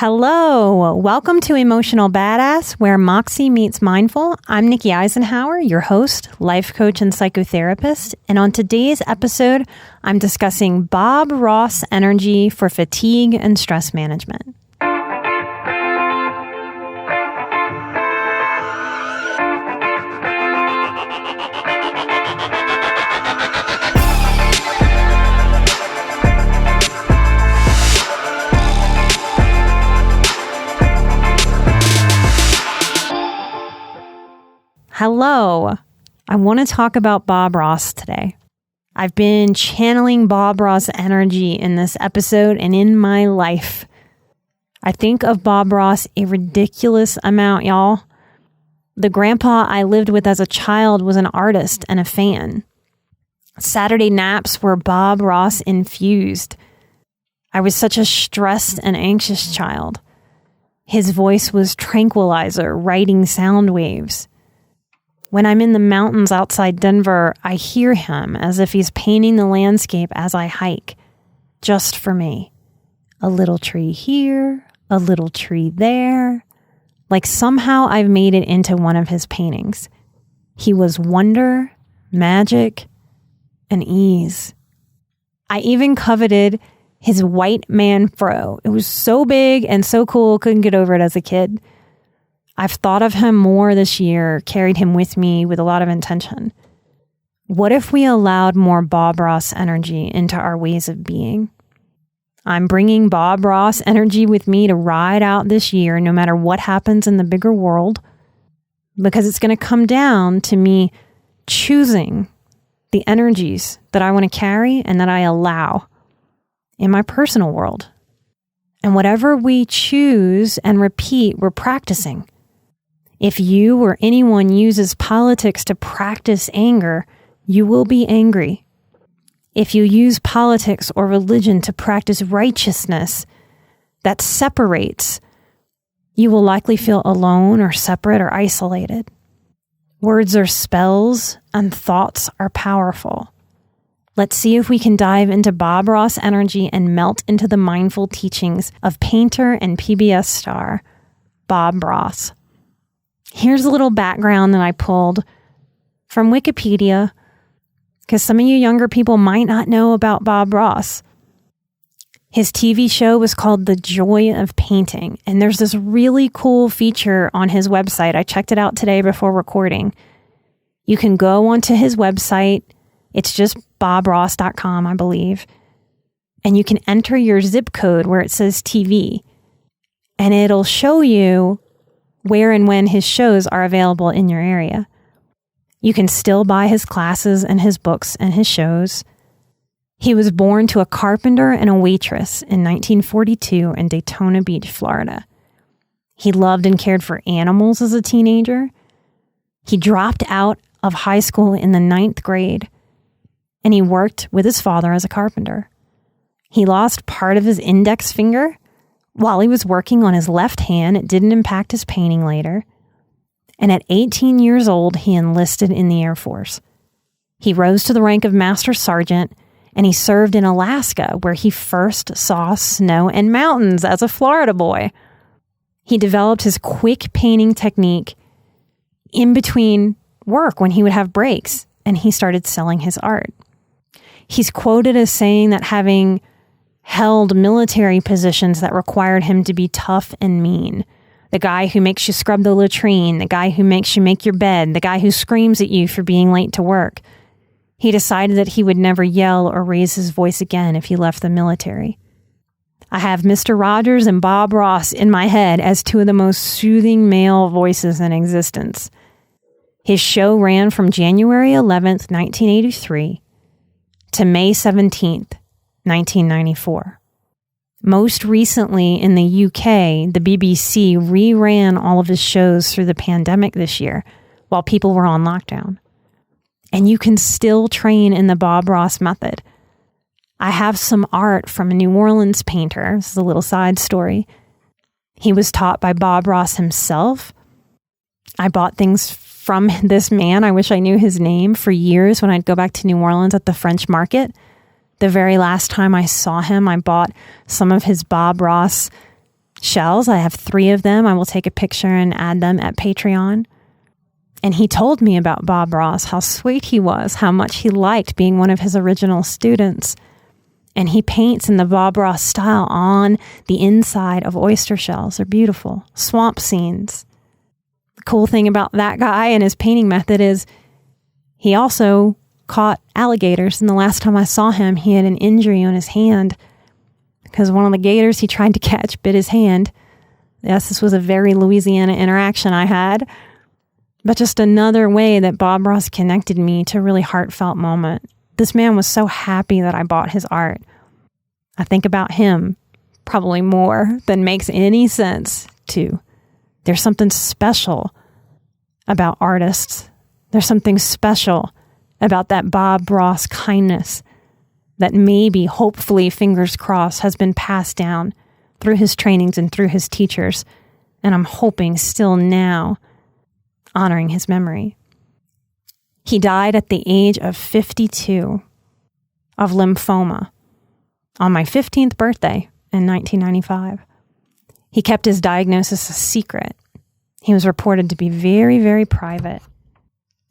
Hello, welcome to Emotional Badass, where Moxie meets mindful. I'm Nikki Eisenhower, your host, life coach, and psychotherapist. And on today's episode, I'm discussing Bob Ross energy for fatigue and stress management. Hello. I want to talk about Bob Ross today. I've been channeling Bob Ross energy in this episode and in my life. I think of Bob Ross a ridiculous amount, y'all. The grandpa I lived with as a child was an artist and a fan. Saturday naps were Bob Ross infused. I was such a stressed and anxious child. His voice was tranquilizer, writing sound waves. When I'm in the mountains outside Denver, I hear him as if he's painting the landscape as I hike, just for me. A little tree here, a little tree there. Like somehow I've made it into one of his paintings. He was wonder, magic, and ease. I even coveted his white man fro. It was so big and so cool, couldn't get over it as a kid. I've thought of him more this year, carried him with me with a lot of intention. What if we allowed more Bob Ross energy into our ways of being? I'm bringing Bob Ross energy with me to ride out this year, no matter what happens in the bigger world, because it's going to come down to me choosing the energies that I want to carry and that I allow in my personal world. And whatever we choose and repeat, we're practicing. If you or anyone uses politics to practice anger, you will be angry. If you use politics or religion to practice righteousness that separates, you will likely feel alone or separate or isolated. Words are spells and thoughts are powerful. Let's see if we can dive into Bob Ross energy and melt into the mindful teachings of painter and PBS star Bob Ross. Here's a little background that I pulled from Wikipedia, because some of you younger people might not know about Bob Ross. His TV show was called The Joy of Painting, and there's this really cool feature on his website. I checked it out today before recording. You can go onto his website. It's just bobross.com, I believe. And you can enter your zip code where it says TV, and it'll show you where and when his shows are available in your area. You can still buy his classes and his books and his shows. He was born to a carpenter and a waitress in 1942 in Daytona Beach, Florida. He loved and cared for animals as a teenager. He dropped out of high school in the 9th grade, and he worked with his father as a carpenter. He lost part of his index finger while he was working on his left hand. It didn't impact his painting later. And at 18 years old, he enlisted in the Air Force. He rose to the rank of Master Sergeant, and he served in Alaska, where he first saw snow and mountains as a Florida boy. He developed his quick painting technique in between work when he would have breaks, and he started selling his art. He's quoted as saying that having held military positions that required him to be tough and mean. The guy who makes you scrub the latrine, the guy who makes you make your bed, the guy who screams at you for being late to work. He decided that he would never yell or raise his voice again if he left the military. I have Mr. Rogers and Bob Ross in my head as two of the most soothing male voices in existence. His show ran from January 11th, 1983 to May 17th, 1994. Most recently in the UK, the BBC reran all of his shows through the pandemic this year while people were on lockdown. And you can still train in the Bob Ross method. I have some art from a New Orleans painter. This is a little side story. He was taught by Bob Ross himself. I bought things from this man. I wish I knew his name for years when I'd go back to New Orleans at the French market. The very last time I saw him, I bought some of his Bob Ross shells. I have 3 of them. I will take a picture and add them at Patreon. And he told me about Bob Ross, how sweet he was, how much he liked being one of his original students. And he paints in the Bob Ross style on the inside of oyster shells. They're beautiful. Swamp scenes. The cool thing about that guy and his painting method is he also caught alligators. And the last time I saw him, he had an injury on his hand because one of the gators he tried to catch bit his hand. Yes, this was a very Louisiana interaction I had. But just another way that Bob Ross connected me to a really heartfelt moment. This man was so happy that I bought his art. I think about him probably more than makes any sense to. There's something special about artists. There's something special about that Bob Ross kindness that maybe, hopefully, fingers crossed, has been passed down through his trainings and through his teachers. And I'm hoping still now, honoring his memory. He died at the age of 52 of lymphoma on my 15th birthday in 1995. He kept his diagnosis a secret. He was reported to be very, very private.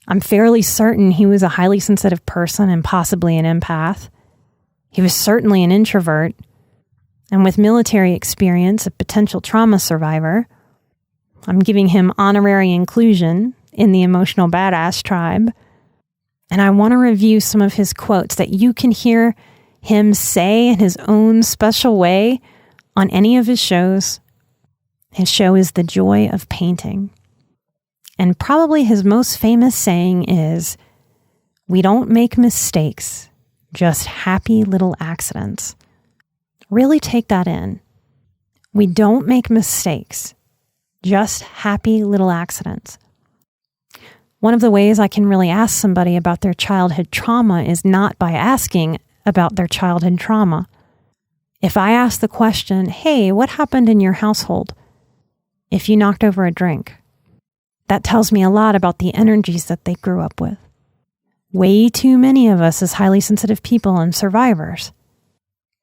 I'm fairly certain he was a highly sensitive person and possibly an empath. He was certainly an introvert, and with military experience, a potential trauma survivor. I'm giving him honorary inclusion in the emotional badass tribe. And I want to review some of his quotes that you can hear him say in his own special way on any of his shows. His show is The Joy of Painting. And probably his most famous saying is, "We don't make mistakes, just happy little accidents." Really take that in. We don't make mistakes, just happy little accidents. One of the ways I can really ask somebody about their childhood trauma is not by asking about their childhood trauma. If I ask the question, "Hey, what happened in your household if you knocked over a drink?" That tells me a lot about the energies that they grew up with. Way too many of us as highly sensitive people and survivors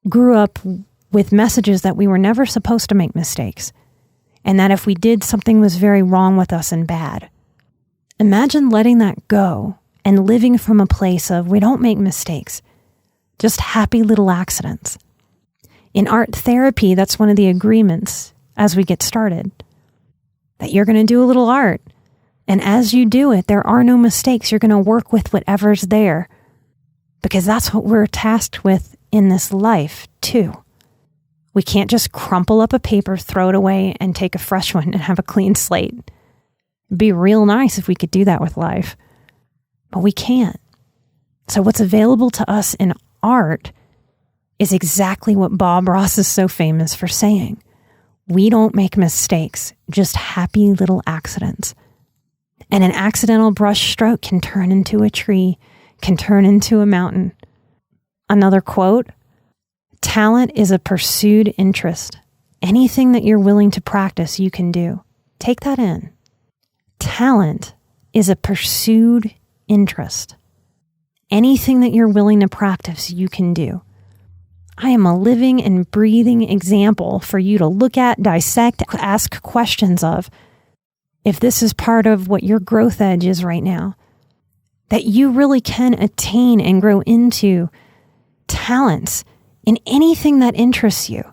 grew up with messages that we were never supposed to make mistakes, and that if we did, something was very wrong with us and bad. Imagine letting that go and living from a place of, we don't make mistakes, just happy little accidents. In art therapy, that's one of the agreements as we get started, that you're going to do a little art. And as you do it, there are no mistakes. You're going to work with whatever's there, because that's what we're tasked with in this life too. We can't just crumple up a paper, throw it away, and take a fresh one and have a clean slate. It'd be real nice if we could do that with life, but we can't. So what's available to us in art is exactly what Bob Ross is so famous for saying. We don't make mistakes, just happy little accidents. And an accidental brush stroke can turn into a tree, can turn into a mountain. Another quote, "Talent is a pursued interest. Anything that you're willing to practice, you can do." Take that in. Talent is a pursued interest. Anything that you're willing to practice, you can do. I am a living and breathing example for you to look at, dissect, ask questions of. If this is part of what your growth edge is right now, that you really can attain and grow into talents in anything that interests you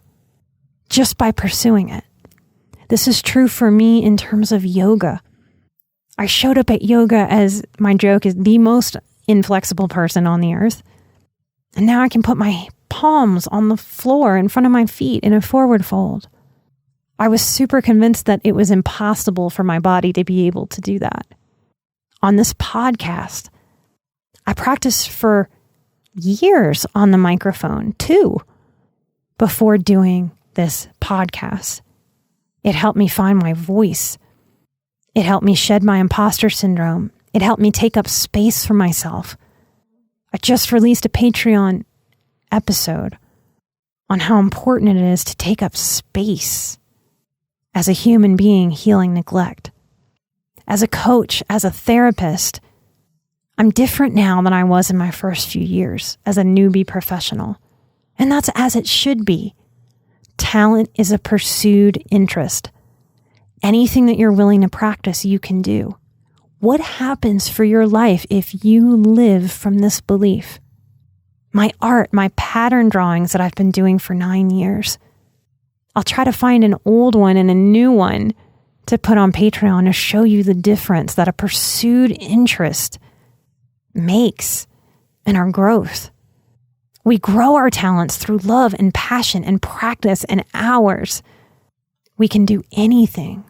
just by pursuing it. This is true for me in terms of yoga. I showed up at yoga as, my joke is, the most inflexible person on the earth. And now I can put my palms on the floor in front of my feet in a forward fold. I was super convinced that it was impossible for my body to be able to do that. On this podcast, I practiced for years on the microphone too before doing this podcast. It helped me find my voice. It helped me shed my imposter syndrome. It helped me take up space for myself. I just released a Patreon episode on how important it is to take up space as a human being healing neglect. As a coach, as a therapist, I'm different now than I was in my first few years as a newbie professional. And that's as it should be. Talent is a pursued interest. Anything that you're willing to practice, you can do. What happens for your life if you live from this belief? My art, my pattern drawings that I've been doing for 9 years. I'll try to find an old one and a new one to put on Patreon to show you the difference that a pursued interest makes in our growth. We grow our talents through love and passion and practice and hours. We can do anything.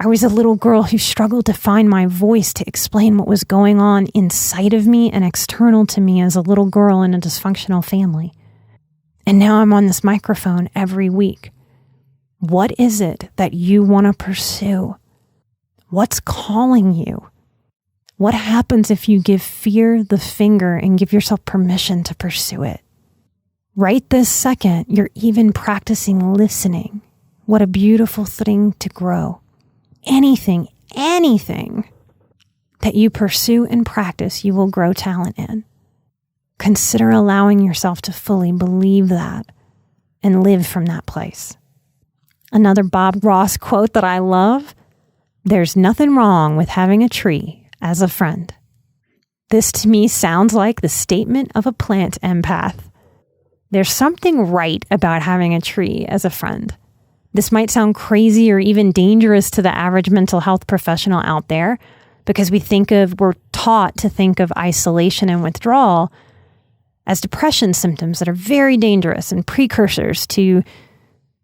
I was a little girl who struggled to find my voice to explain what was going on inside of me and external to me as a little girl in a dysfunctional family. And now I'm on this microphone every week. What is it that you want to pursue? What's calling you? What happens if you give fear the finger and give yourself permission to pursue it? Right this second, you're even practicing listening. What a beautiful thing to grow. Anything that you pursue and practice, you will grow talent in. Consider allowing yourself to fully believe that and live from that place. Another Bob Ross quote that I love, "There's nothing wrong with having a tree as a friend." This to me sounds like the statement of a plant empath. There's something right about having a tree as a friend. This might sound crazy or even dangerous to the average mental health professional out there because we're taught to think of isolation and withdrawal as depression symptoms that are very dangerous and precursors to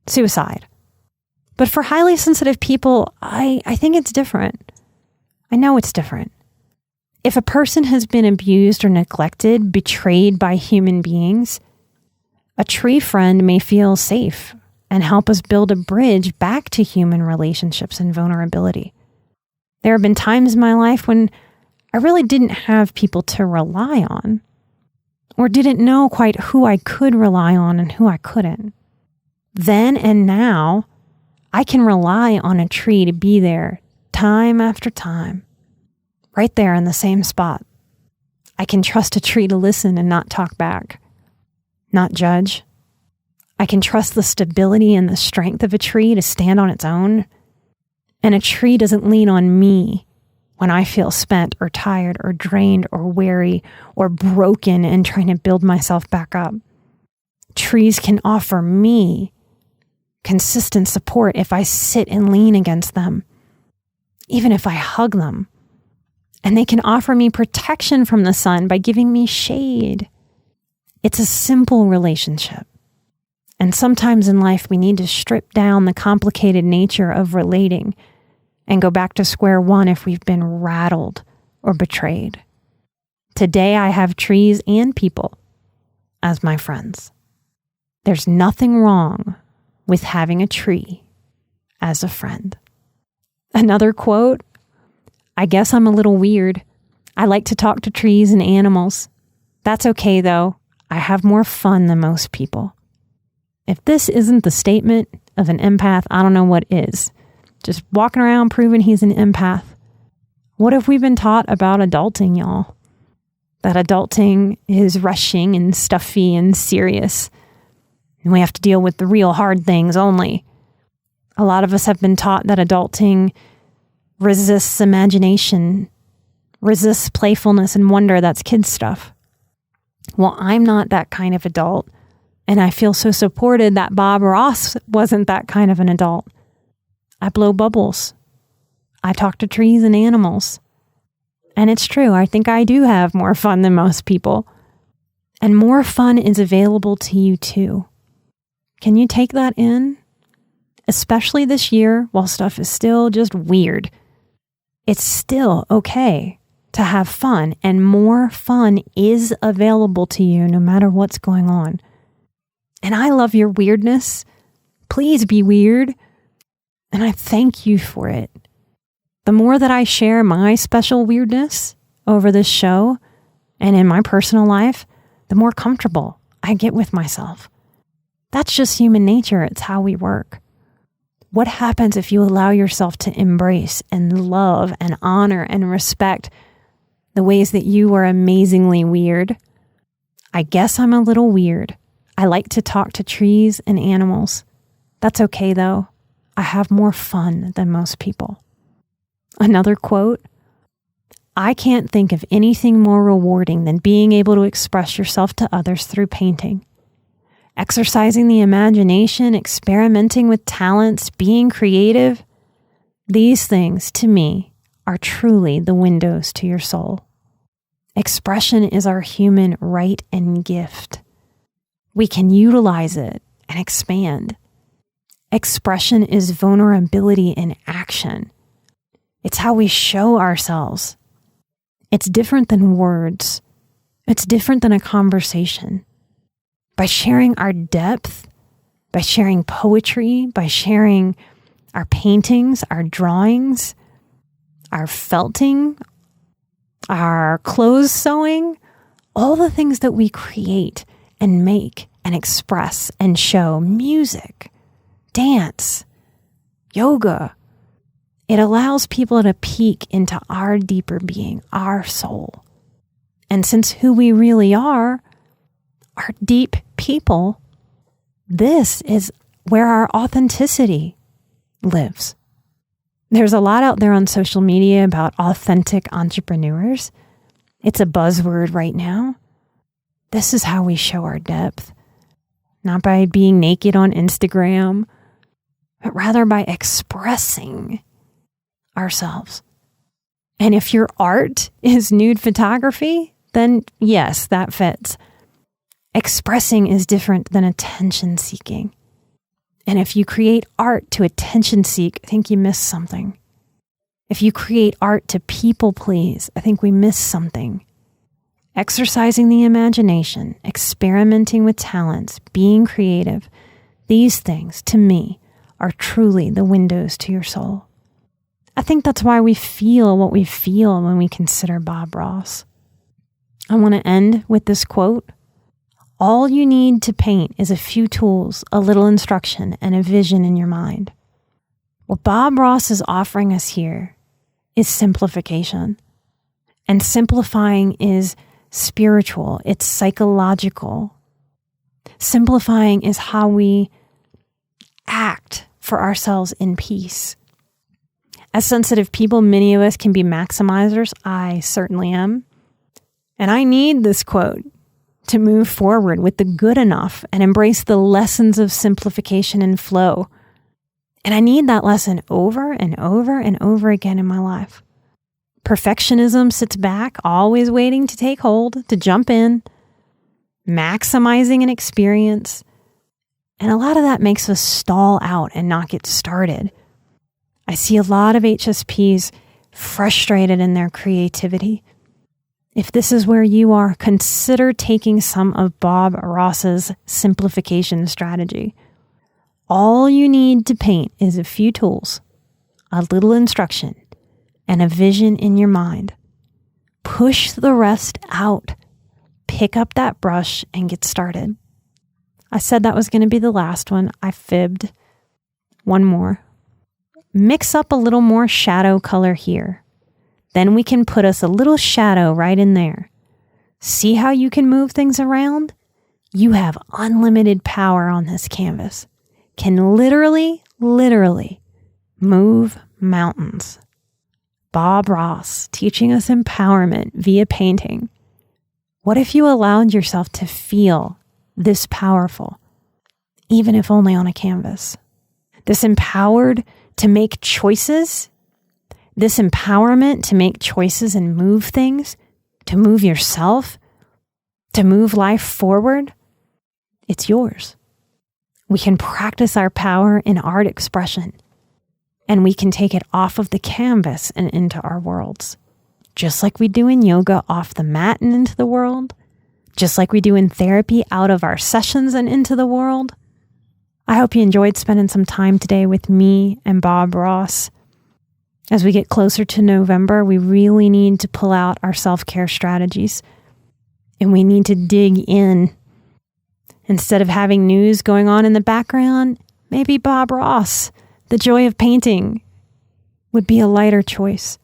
suicide. But for highly sensitive people, I think it's different. I know it's different. If a person has been abused or neglected, betrayed by human beings, a tree friend may feel safe and help us build a bridge back to human relationships and vulnerability. There have been times in my life when I really didn't have people to rely on, or didn't know quite who I could rely on and who I couldn't. Then and now, I can rely on a tree to be there time after time, right there in the same spot. I can trust a tree to listen and not talk back, not judge. I can trust the stability and the strength of a tree to stand on its own. And a tree doesn't lean on me when I feel spent or tired or drained or weary or broken and trying to build myself back up. Trees can offer me consistent support if I sit and lean against them, even if I hug them. And they can offer me protection from the sun by giving me shade. It's a simple relationship. And sometimes in life, we need to strip down the complicated nature of relating and go back to square one if we've been rattled or betrayed. Today, I have trees and people as my friends. There's nothing wrong with having a tree as a friend. Another quote, "I guess I'm a little weird. I like to talk to trees and animals. That's okay, though. I have more fun than most people." If this isn't the statement of an empath, I don't know what is. Just walking around proving he's an empath. What have we been taught about adulting, y'all? That adulting is rushing and stuffy and serious, and we have to deal with the real hard things only. A lot of us have been taught that adulting resists imagination, resists playfulness and wonder. That's kid stuff. Well, I'm not that kind of adult. And I feel so supported that Bob Ross wasn't that kind of an adult. I blow bubbles. I talk to trees and animals. And it's true, I think I do have more fun than most people. And more fun is available to you too. Can you take that in? Especially this year, while stuff is still just weird. It's still okay to have fun, and more fun is available to you no matter what's going on. And I love your weirdness. Please be weird. And I thank you for it. The more that I share my special weirdness over this show and in my personal life, the more comfortable I get with myself. That's just human nature. It's how we work. What happens if you allow yourself to embrace and love and honor and respect the ways that you are amazingly weird? I guess I'm a little weird. I like to talk to trees and animals. That's okay though. I have more fun than most people. Another quote, I can't think of anything more rewarding than being able to express yourself to others through painting. Exercising the imagination, experimenting with talents, being creative, these things, to me, are truly the windows to your soul. Expression is our human right and gift. We can utilize it and expand. Expression is vulnerability in action. It's how we show ourselves. It's different than words. It's different than a conversation. By sharing our depth, by sharing poetry, by sharing our paintings, our drawings, our felting, our clothes sewing, all the things that we create and make and express and show, music, dance, yoga, it allows people to peek into our deeper being, our soul. And since who we really are deep people, this is where our authenticity lives. There's a lot out there on social media about authentic entrepreneurs. It's a buzzword right now. This is how we show our depth, not by being naked on Instagram, but rather by expressing ourselves. And if your art is nude photography, then yes, that fits. Expressing is different than attention seeking. And if you create art to attention seek, I think you miss something. If you create art to people please, I think we miss something. Exercising the imagination, experimenting with talents, being creative, these things, to me, are truly the windows to your soul. I think that's why we feel what we feel when we consider Bob Ross. I want to end with this quote. All you need to paint is a few tools, a little instruction, and a vision in your mind. What Bob Ross is offering us here is simplification. And simplifying is spiritual, it's psychological. Simplifying is how we act for ourselves in peace. As sensitive people, many of us can be maximizers. I certainly am. And I need this quote to move forward with the good enough and embrace the lessons of simplification and flow. And I need that lesson over and over and over again in my life. Perfectionism sits back, always waiting to take hold, to jump in, maximizing an experience. And a lot of that makes us stall out and not get started. I see a lot of HSPs frustrated in their creativity. If this is where you are, consider taking some of Bob Ross's simplification strategy. All you need to paint is a few tools, a little instruction, and a vision in your mind. Push the rest out. Pick up that brush and get started. I said that was going to be the last one. I fibbed. One more. Mix up a little more shadow color here. Then we can put us a little shadow right in there. See how you can move things around? You have unlimited power on this canvas. Can literally move mountains. Bob Ross teaching us empowerment via painting. What if you allowed yourself to feel this powerful, even if only on a canvas? This empowered to make choices, this empowerment to make choices and move things, to move yourself, to move life forward, it's yours. We can practice our power in art expression, and we can take it off of the canvas and into our worlds. Just like we do in yoga, off the mat and into the world, just like we do in therapy, out of our sessions and into the world. I hope you enjoyed spending some time today with me and Bob Ross. As we get closer to November, we really need to pull out our self-care strategies, and we need to dig in. Instead of having news going on in the background, maybe Bob Ross, The Joy of Painting, would be a lighter choice.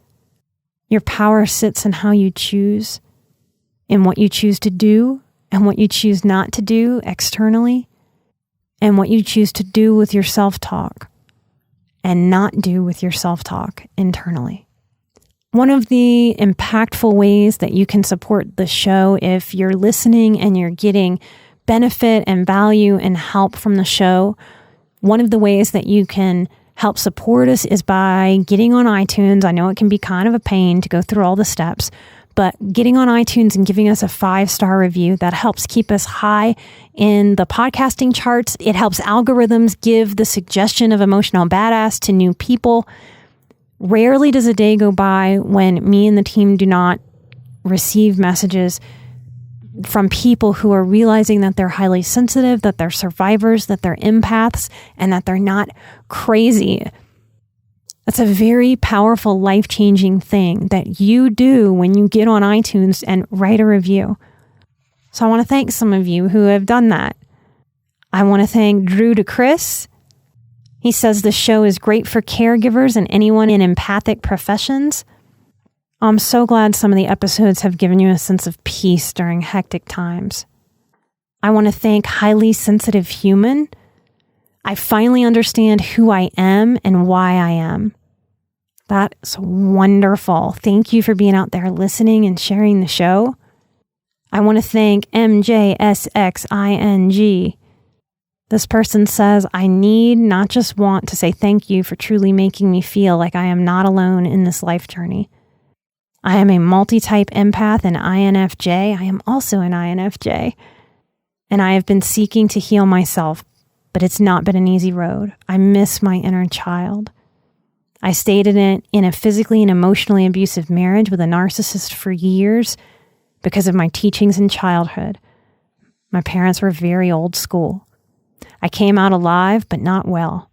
Your power sits in how you choose, in what you choose to do, and what you choose not to do externally, and what you choose to do with your self-talk and not do with your self-talk internally. One of the impactful ways that you can support the show, if you're listening and you're getting benefit and value and help from the show, one of the ways that you can help support us is by getting on iTunes. I know it can be kind of a pain to go through all the steps, but getting on iTunes and giving us a 5-star review, that helps keep us high in the podcasting charts. It helps algorithms give the suggestion of Emotional Badass to new people. Rarely does a day go by when me and the team do not receive messages from people who are realizing that they're highly sensitive, that they're survivors, that they're empaths, and that they're not crazy. That's a very powerful, life-changing thing that you do when you get on iTunes and write a review. So I want to thank some of you who have done that. I want to thank Drew DeChris. He says the show is great for caregivers and anyone in empathic professions. I'm so glad some of the episodes have given you a sense of peace during hectic times. I want to thank Highly Sensitive Human. I finally understand who I am and why I am. That's wonderful. Thank you for being out there listening and sharing the show. I want to thank MJSXING. This person says, I need, not just want, to say thank you for truly making me feel like I am not alone in this life journey. I am a multi-type empath and INFJ. I am also an INFJ. And I have been seeking to heal myself, but it's not been an easy road. I miss my inner child. I stayed in a physically and emotionally abusive marriage with a narcissist for years because of my teachings in childhood. My parents were very old school. I came out alive, but not well.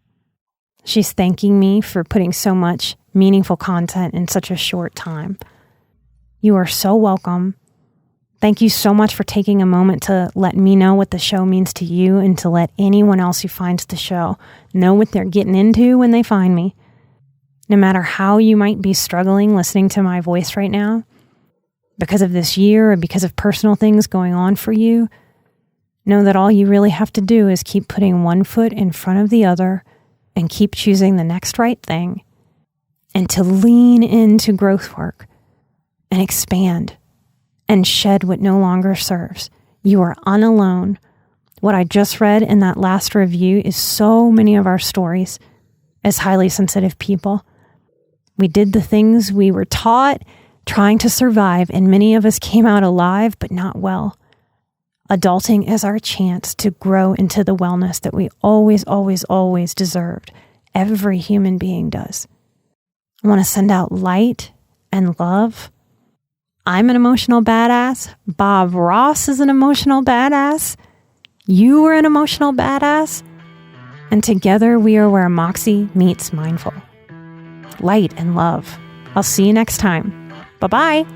She's thanking me for putting so much meaningful content in such a short time. You are so welcome. Thank you so much for taking a moment to let me know what the show means to you and to let anyone else who finds the show know what they're getting into when they find me. No matter how you might be struggling listening to my voice right now, because of this year or because of personal things going on for you, know that all you really have to do is keep putting one foot in front of the other and keep choosing the next right thing, and to lean into growth work and expand and shed what no longer serves. You are unalone. What I just read in that last review is so many of our stories as highly sensitive people. We did the things we were taught, trying to survive, and many of us came out alive, but not well. Adulting is our chance to grow into the wellness that we always, always, always deserved. Every human being does. I want to send out light and love. I'm an emotional badass. Bob Ross is an emotional badass. You are an emotional badass. And together we are where Moxie meets mindful. Light and love. I'll see you next time. Bye-bye.